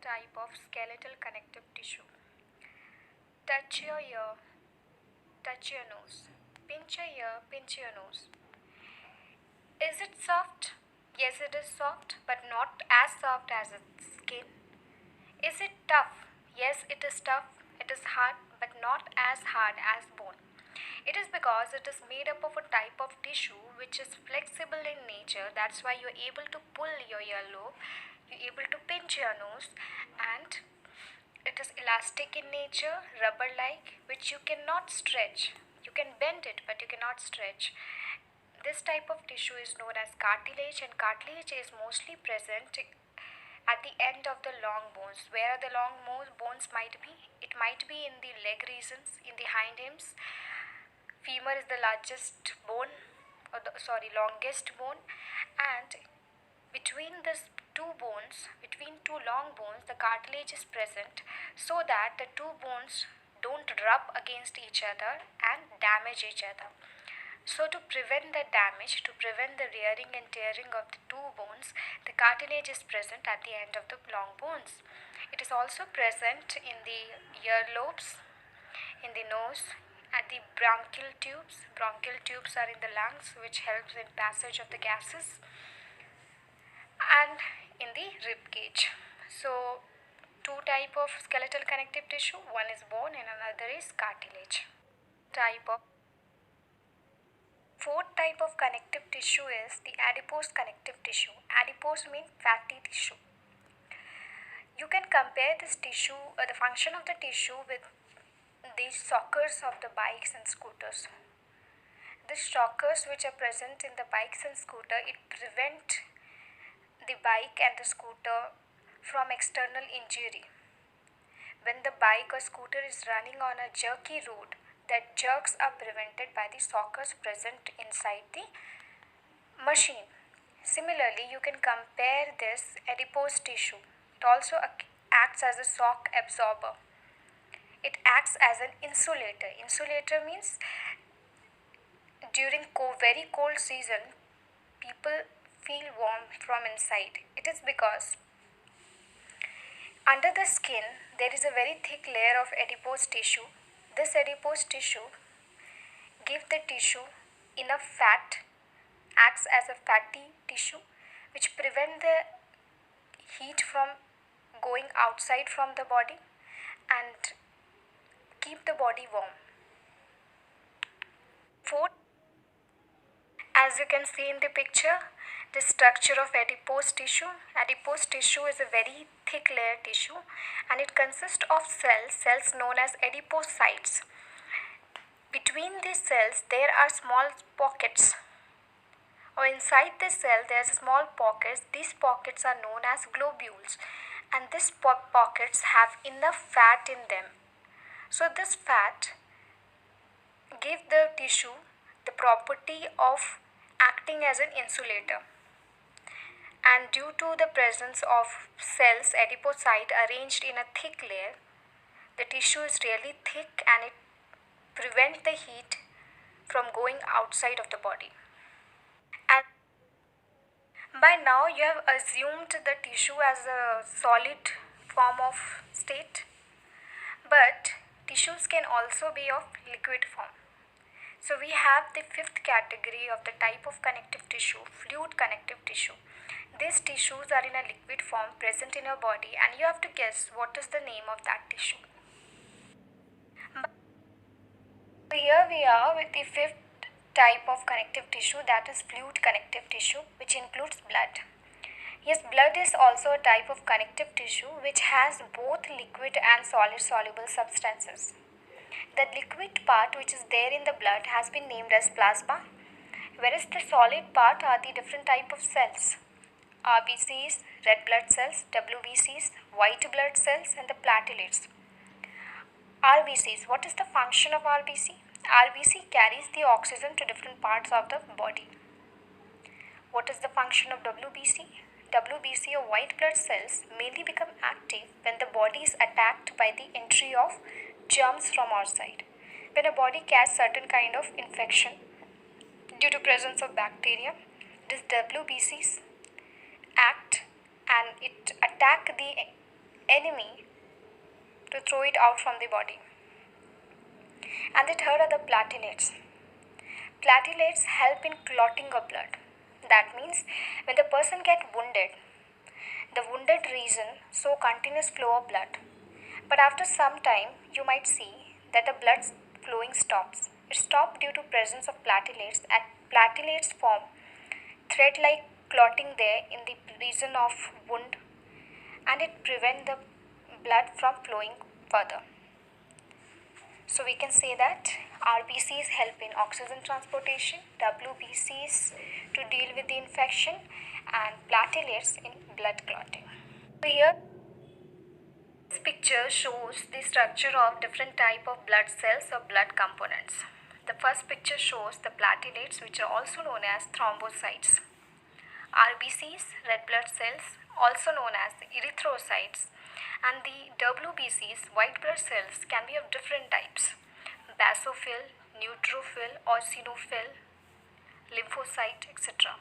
type of skeletal connective tissue. Touch your ear, touch your nose. Pinch your ear, pinch your nose. Is it soft? Yes, it is soft, but not as soft as its skin. Is it tough? Yes, it is tough. It is hard, but not as hard as bone. It is because it is made up of a type of tissue which is flexible in nature. That's why you're able to pull your earlobe, you're able to pinch your nose, and it is elastic in nature, rubber like, which you cannot stretch. You can bend it, but you cannot stretch. This type of tissue is known as cartilage, and cartilage is mostly present at the end of the long bones. Where the long bones might be? It might be in the leg regions, in the hind limbs. Femur is the largest bone, longest bone, and between these two bones, between two long bones, the cartilage is present so that the two bones don't rub against each other and damage each other. So to prevent the damage, to prevent the rearing and tearing of the two bones, the cartilage is present at the end of the long bones. It is also present in the earlobes, in the nose, at the bronchial tubes. Bronchial tubes are in the lungs, which helps in passage of the gases, and in the rib cage. So two type of skeletal connective tissue, one is bone and another is cartilage. Type of Fourth type of connective tissue is the adipose connective tissue. Adipose means fatty tissue. You can compare this tissue, the function of the tissue, with the shockers of the bikes and scooters. The shockers which are present in the bikes and scooter, it prevent the bike and the scooter from external injury. When the bike or scooter is running on a jerky road, that jerks are prevented by the shockers present inside the machine. Similarly, you can compare this adipose tissue. It also acts as a shock absorber. It acts as an insulator. Insulator means during very cold season, people feel warm from inside. It is because under the skin there is a very thick layer of adipose tissue. This adipose tissue gives the tissue enough fat, acts as a fatty tissue, which prevent the heat from going outside from the body and keep the body warm. Fourth, as you can see in the picture, the structure of adipose tissue. Adipose tissue is a very thick layer tissue, and it consists of cells known as adipocytes. Between these cells there are small pockets, or inside the cell there are small pockets. These pockets are known as globules, and these pockets have enough fat in them. So this fat give the tissue the property of acting as an insulator. And due to the presence of cells, adipocyte arranged in a thick layer, the tissue is really thick and it prevents the heat from going outside of the body. And by now you have assumed the tissue as a solid form of state, but tissues can also be of liquid form. So we have the fifth category of the type of connective tissue, fluid connective tissue. These tissues are in a liquid form present in your body, and you have to guess what is the name of that tissue. So here we are with the fifth type of connective tissue, that is fluid connective tissue, which includes blood. Yes, blood is also a type of connective tissue which has both liquid and solid soluble substances. The liquid part which is there in the blood has been named as plasma, whereas the solid part are the different type of cells. RBCs, red blood cells, WBCs, white blood cells, and the platelets. RBCs, what is the function of RBC? RBC carries the oxygen to different parts of the body. What is the function of WBC? WBC, or white blood cells, mainly become active when the body is attacked by the entry of germs from outside. When a body catches certain kind of infection due to presence of bacteria, these WBCs act and it attack the enemy to throw it out from the body. And the third are the platelets. Platelets help in clotting of blood. That means when the person gets wounded, the wounded region show continuous flow of blood. But after some time, you might see that the blood flowing stops. It stops due to presence of platelets, and platelets form thread-like clotting there in the region of wound, and it prevents the blood from flowing further. So we can say that RBCs help in oxygen transportation, WBCs to deal with the infection, and platelets in blood clotting. So here this picture shows the structure of different type of blood cells or blood components. The first picture shows the platelets, which are also known as thrombocytes. RBCs, red blood cells, also known as erythrocytes, and the WBCs, white blood cells, can be of different types: basophil, neutrophil, eosinophil, lymphocyte, etc.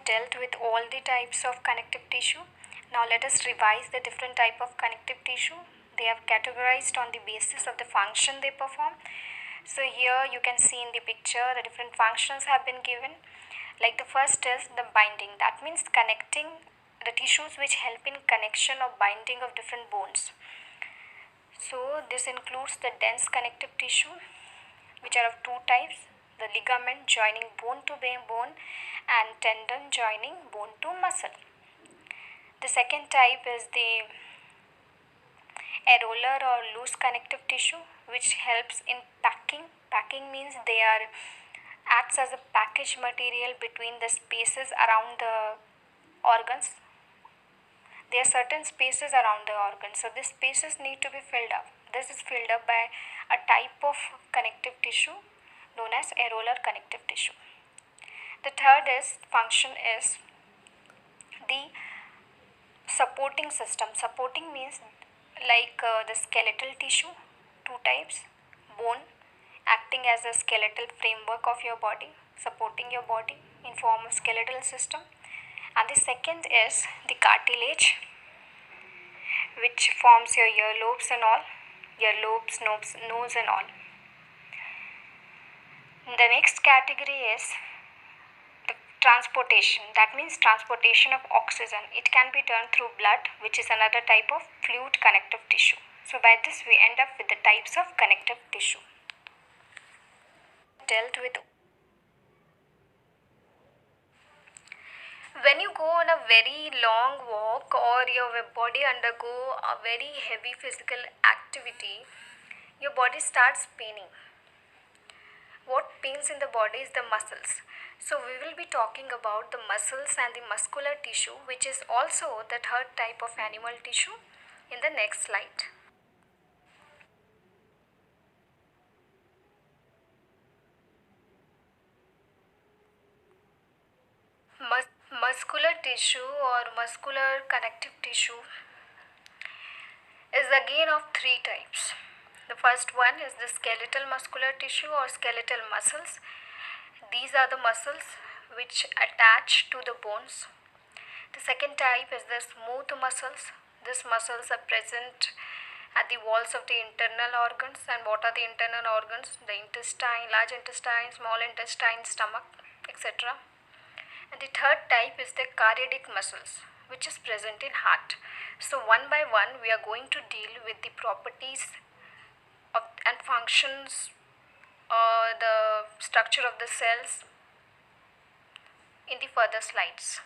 Dealt with all the types of connective tissue. Now let us revise the different type of connective tissue. They have categorized on the basis of the function they perform. So here you can see in the picture the different functions have been given. Like the first is the binding. That means connecting the tissues which help in connection or binding of different bones. So this includes the dense connective tissue, which are of two types: the ligament joining bone to bone and tendon joining bone to muscle. The second type is the areolar or loose connective tissue, which helps in packing. Packing means they are acts as a package material between the spaces around the organs. There are certain spaces around the organs, so these spaces need to be filled up. This is filled up by a type of connective tissue known as areolar connective tissue. The third function is the supporting system. Supporting means like the skeletal tissue, two types: bone acting as a skeletal framework of your body, supporting your body in form of skeletal system, and the second is the cartilage, which forms your earlobes and all, earlobes, nose and all. The next category is the transportation. That means transportation of oxygen. It can be done through blood, which is another type of fluid connective tissue. So by this we end up with the types of connective tissue. Dealt with. When you go on a very long walk or your body undergo a very heavy physical activity, your body starts paining. What pains in the body is the muscles. So we will be talking about the muscles and the muscular tissue, which is also the third type of animal tissue, in the next slide. Muscular tissue or muscular connective tissue is again of three types. The first one is the skeletal muscular tissue or skeletal muscles. These are the muscles which attach to the bones. The second type is the smooth muscles. These muscles are present at the walls of the internal organs. And what are the internal organs? The intestine, large intestine, small intestine, stomach, etc. And the third type is the cardiac muscles, which is present in heart. So one by one we are going to deal with the properties of and functions, the structure of the cells in the further slides.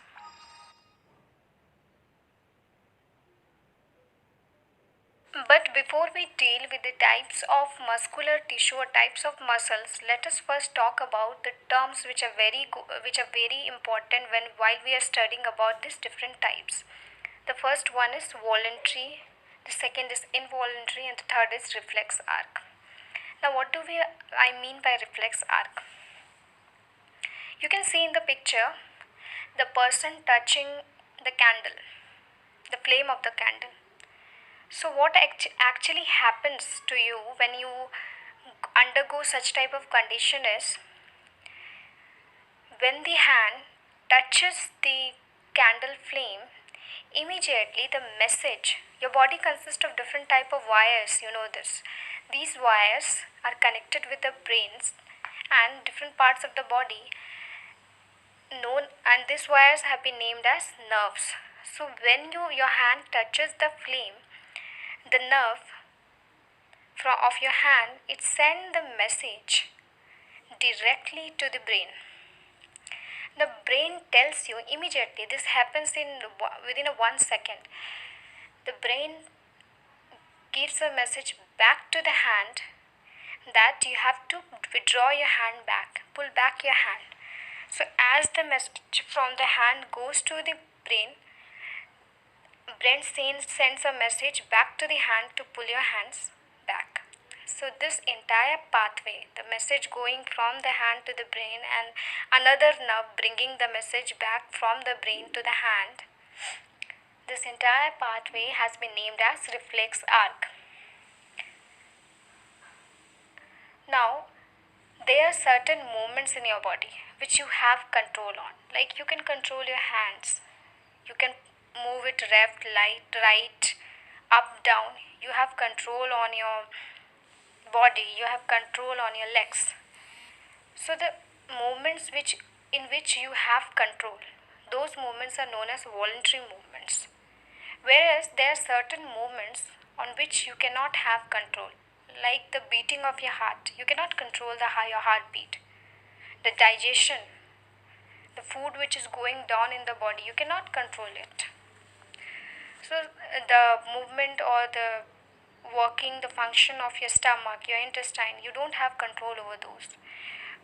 But before we deal with the types of muscular tissue or types of muscles, let us first talk about the terms which are very important while we are studying about these different types. The first one is voluntary, the second is involuntary, and the third is reflex arc. Now what do I mean by reflex arc? You can see in the picture the person touching the candle, the flame of the candle. So what actually happens to you when you undergo such type of condition is, when the hand touches the candle flame, immediately the message, your body consists of different type of wires, you know this. These wires are connected with the brains and different parts of the body known, and these wires have been named as nerves. So when your hand touches the flame, the nerve from of your hand, it sends the message directly to the brain. The brain tells you immediately, this happens in within a 1 second. The brain gives a message back to the hand that you have to withdraw your hand back, pull back your hand. So as the message from the hand goes to the brain sends a message back to the hand to pull your hands back. So this entire pathway, the message going from the hand to the brain and another nerve bringing the message back from the brain to the hand, this entire pathway has been named as reflex arc. Now, there are certain movements in your body which you have control on. Like you can control your hands, you can move it left, right, up, down. You have control on your body, you have control on your legs. So the movements in which you have control, those movements are known as voluntary movements. Whereas there are certain movements on which you cannot have control, like the beating of your heart. You cannot control your heartbeat. The digestion, the food which is going down in the body, you cannot control it. So the movement or the working, the function of your stomach, your intestine, you don't have control over those.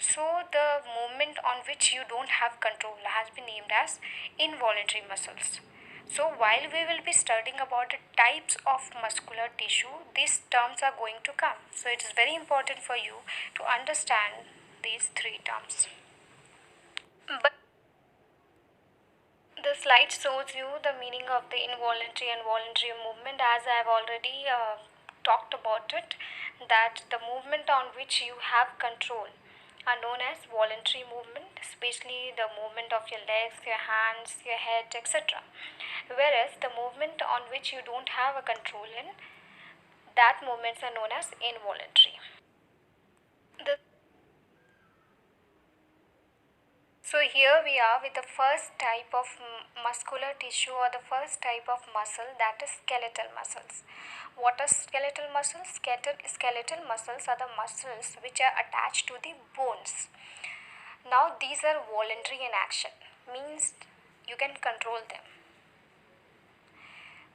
So the movement on which you don't have control has been named as involuntary muscles. So while we will be studying about the types of muscular tissue, these terms are going to come. So it is very important for you to understand these three terms. But the slide shows you the meaning of the involuntary and voluntary movement, as I have already talked about it, that the movement on which you have control are known as voluntary movement, especially the movement of your legs, your hands, your head, etc. Whereas the movement on which you don't have a control in, that movements are known as involuntary. The So here we are with the first type of muscular tissue or the first type of muscle, that is skeletal muscles. What are skeletal muscles? Skeletal muscles are the muscles which are attached to the bones. Now these are voluntary in action, means you can control them.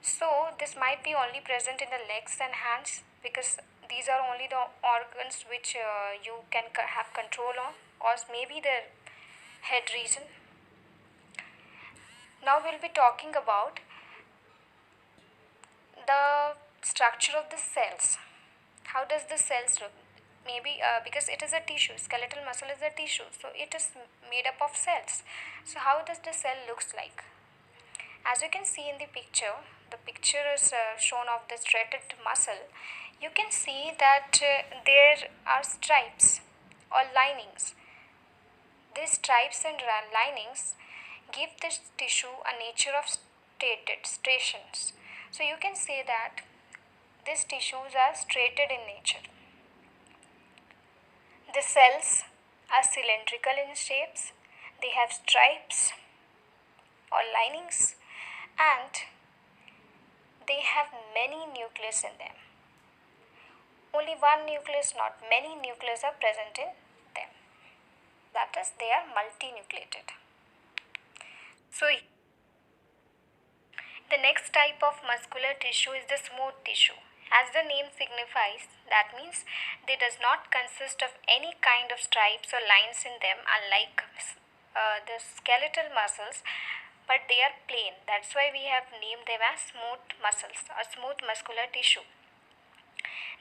So this might be only present in the legs and hands because these are only the organs which you can have control on, or maybe the head region. Now we'll be talking about the structure of the cells. How does the cells look? Maybe because it is a tissue, skeletal muscle is a tissue, so it is made up of cells. So how does the cell looks like? As you can see in the picture is shown of the threaded muscle. You can see that there are stripes or linings. These stripes and linings give this tissue a nature of striations. So you can say that these tissues are striated in nature. The cells are cylindrical in shapes. They have stripes or linings and they have many nucleus in them. Only one nucleus, not many nucleus are present in them. That is, they are multinucleated. So the next type of muscular tissue is the smooth tissue. As the name signifies, that means they does not consist of any kind of stripes or lines in them, unlike the skeletal muscles, but they are plain. That's why we have named them as smooth muscles or smooth muscular tissue.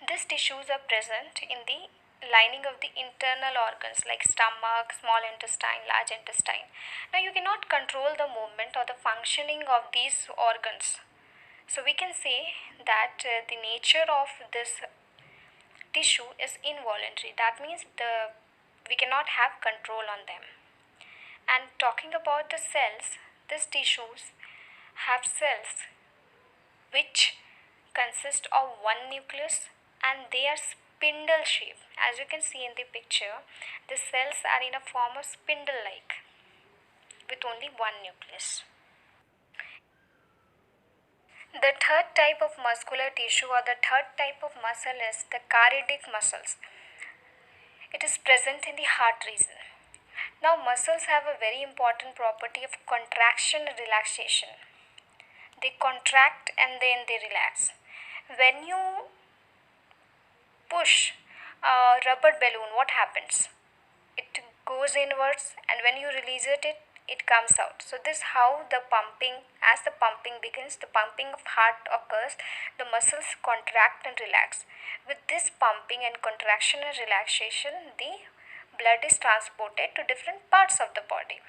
These tissues are present in the lining of the internal organs like stomach, small intestine, large intestine. Now you cannot control the movement or the functioning of these organs. So we can say that the nature of this tissue is involuntary. That means we cannot have control on them. And talking about the cells, these tissues have cells which consist of one nucleus, and they are spindle shaped. As you can see in the picture, the cells are in a form of spindle like with only one nucleus. The third type of muscular tissue or the third type of muscle is the cardiac muscles. It is present in the heart region. Now, muscles have a very important property of contraction and relaxation. They contract and then they relax. When you push a rubber balloon, what happens? It goes inwards, and when you release it comes out. So this is how the pumping, as the pumping begins, the pumping of heart occurs, the muscles contract and relax. With this pumping and contraction and relaxation, the blood is transported to different parts of the body.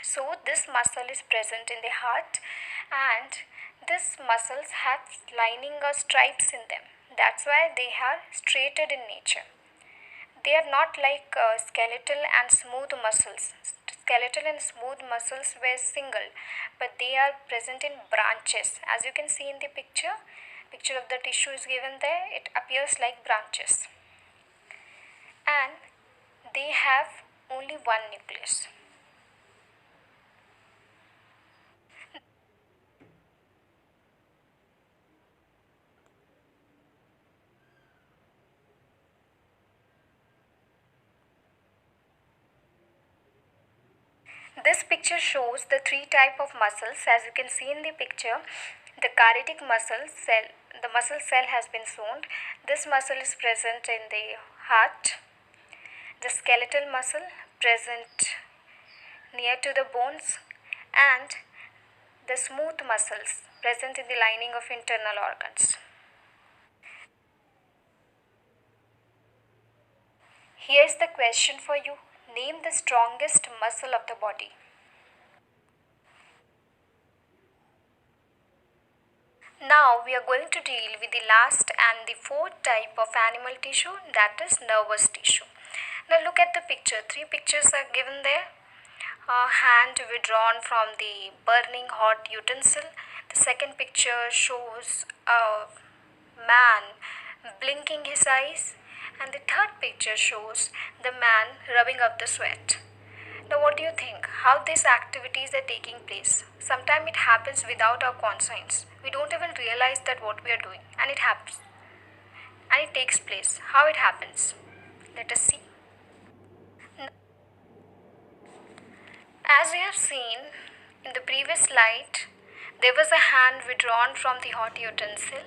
So this muscle is present in the heart, and these muscles have lining or stripes in them. That's why they are striated in nature. They are not like skeletal and smooth muscles. Skeletal and smooth muscles were single, but they are present in branches. As you can see in the picture of the tissue is given there, it appears like branches. And they have only one nucleus. This picture shows the three type of muscles. As you can see in the picture, the cardiac muscle cell, the muscle cell has been shown. This muscle is present in the heart. The skeletal muscle present near to the bones, and the smooth muscles present in the lining of internal organs. Here is the question for you. Name the strongest muscle of the body. Now we are going to deal with the last and the fourth type of animal tissue, that is nervous tissue. Now look at the picture. Three pictures are given there. A hand withdrawn from the burning hot utensil. The second picture shows a man blinking his eyes, and the third picture shows the man rubbing up the sweat. Now, what do you think? How these activities are taking place? Sometimes it happens without our conscience. We don't even realize that what we are doing, and it happens, and it takes place. How it happens? Let us see. As we have seen in the previous slide, there was a hand withdrawn from the hot utensil,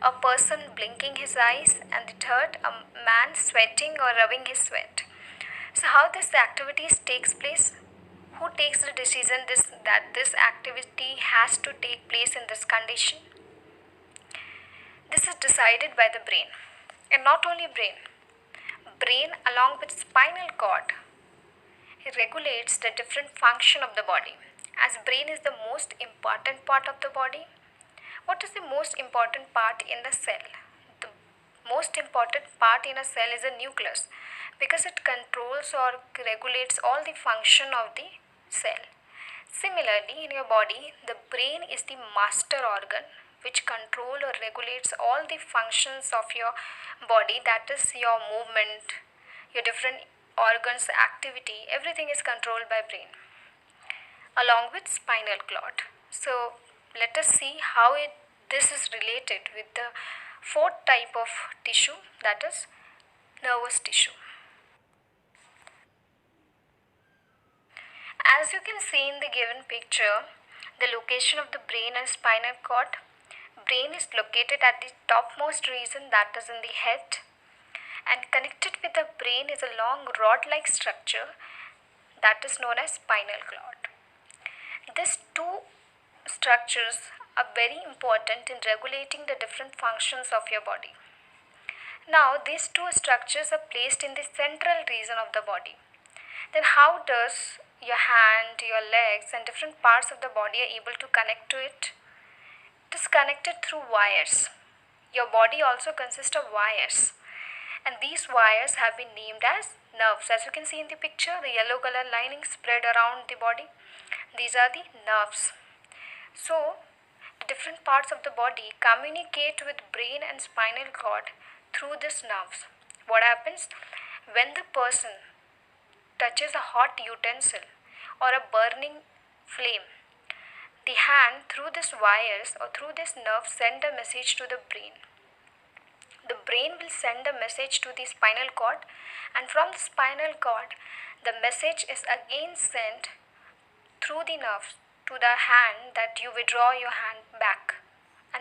a person blinking his eyes, and the third, a man sweating or rubbing his sweat. So how this activities takes place? Who takes the decision that this activity has to take place in this condition? This is decided by the brain, and not only brain along with spinal cord, it regulates the different function of the body. As brain is the most important part of the body, what is the most important part in the cell? The most important part in a cell is a nucleus, because it controls or regulates all the function of the cell. Similarly, in your body, the brain is the master organ which control or regulates all the functions of your body, that is your movement, your different organs activity, everything is controlled by brain along with spinal cord. So let us see how this is related with the fourth type of tissue, that is nervous tissue. As you can see in the given picture, the location of the brain and spinal cord. Brain is located at the topmost region, that is in the head, and connected with the brain is a long rod-like structure that is known as spinal cord. These two structures are very important in regulating the different functions of your body. Now these two structures are placed in the central region of the body. Then how does your hand, your legs and different parts of the body are able to connect to it? It is connected through wires. Your body also consists of wires, and these wires have been named as nerves. As you can see in the picture, the yellow color lining spread around the body, these are the nerves. So, different parts of the body communicate with brain and spinal cord through these nerves. What happens when the person touches a hot utensil or a burning flame? The hand, through these wires or through this nerve, send a message to the brain. The brain will send a message to the spinal cord, and from the spinal cord, the message is again sent through the nerves to the hand, that you withdraw your hand back.